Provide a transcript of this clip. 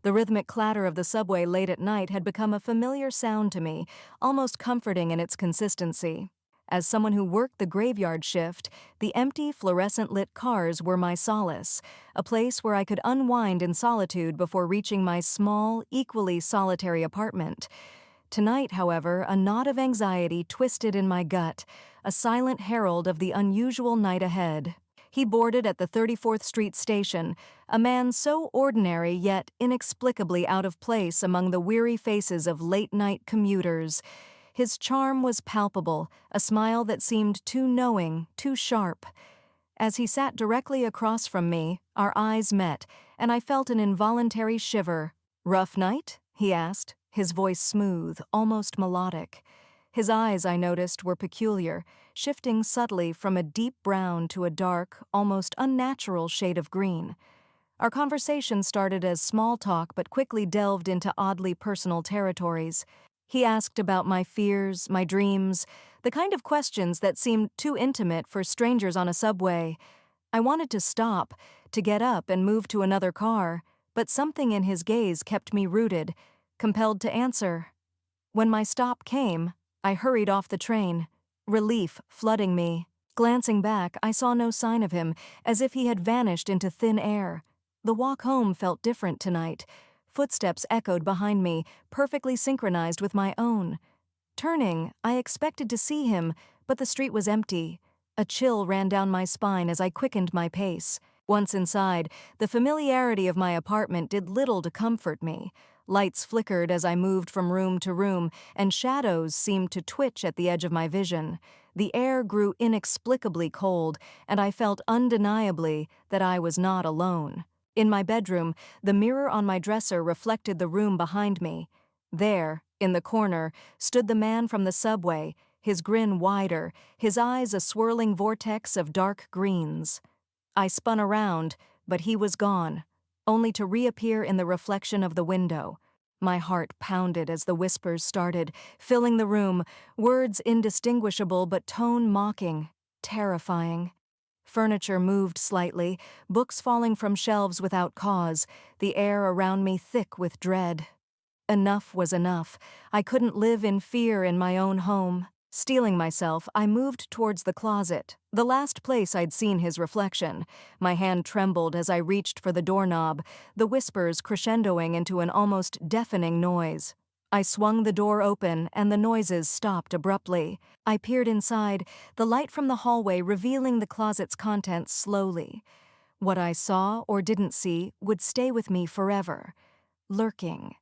The rhythmic clatter of the subway late at night had become a familiar sound to me, almost comforting in its consistency. As someone who worked the graveyard shift, the empty, fluorescent-lit cars were my solace, a place where I could unwind in solitude before reaching my small, equally solitary apartment. Tonight, however, a knot of anxiety twisted in my gut, a silent herald of the unusual night ahead. He boarded at the 34th Street station, a man so ordinary yet inexplicably out of place among the weary faces of late-night commuters. His charm was palpable, a smile that seemed too knowing, too sharp. As he sat directly across from me, our eyes met, and I felt an involuntary shiver. "Rough night?" he asked, his voice smooth, almost melodic. His eyes, I noticed, were peculiar, shifting subtly from a deep brown to a dark, almost unnatural shade of green. Our conversation started as small talk but quickly delved into oddly personal territories. He asked about my fears, my dreams, the kind of questions that seemed too intimate for strangers on a subway. I wanted to stop, to get up and move to another car, but something in his gaze kept me rooted, compelled to answer. When my stop came, I hurried off the train, relief flooding me. Glancing back, I saw no sign of him, as if he had vanished into thin air. The walk home felt different tonight. Footsteps echoed behind me, perfectly synchronized with my own. Turning, I expected to see him, but the street was empty. A chill ran down my spine as I quickened my pace. Once inside, the familiarity of my apartment did little to comfort me. Lights flickered as I moved from room to room, and shadows seemed to twitch at the edge of my vision. The air grew inexplicably cold, and I felt undeniably that I was not alone. In my bedroom, the mirror on my dresser reflected the room behind me. There, in the corner, stood the man from the subway, his grin wider, his eyes a swirling vortex of dark greens. I spun around, but he was gone, only to reappear in the reflection of the window. My heart pounded as the whispers started, filling the room, words indistinguishable but tone mocking, terrifying. Furniture moved slightly, books falling from shelves without cause, the air around me thick with dread. Enough was enough. I couldn't live in fear in my own home. Steeling myself, I moved towards the closet, the last place I'd seen his reflection. My hand trembled as I reached for the doorknob, the whispers crescendoing into an almost deafening noise. I swung the door open, and the noises stopped abruptly. I peered inside, the light from the hallway revealing the closet's contents slowly. What I saw or didn't see would stay with me forever, lurking,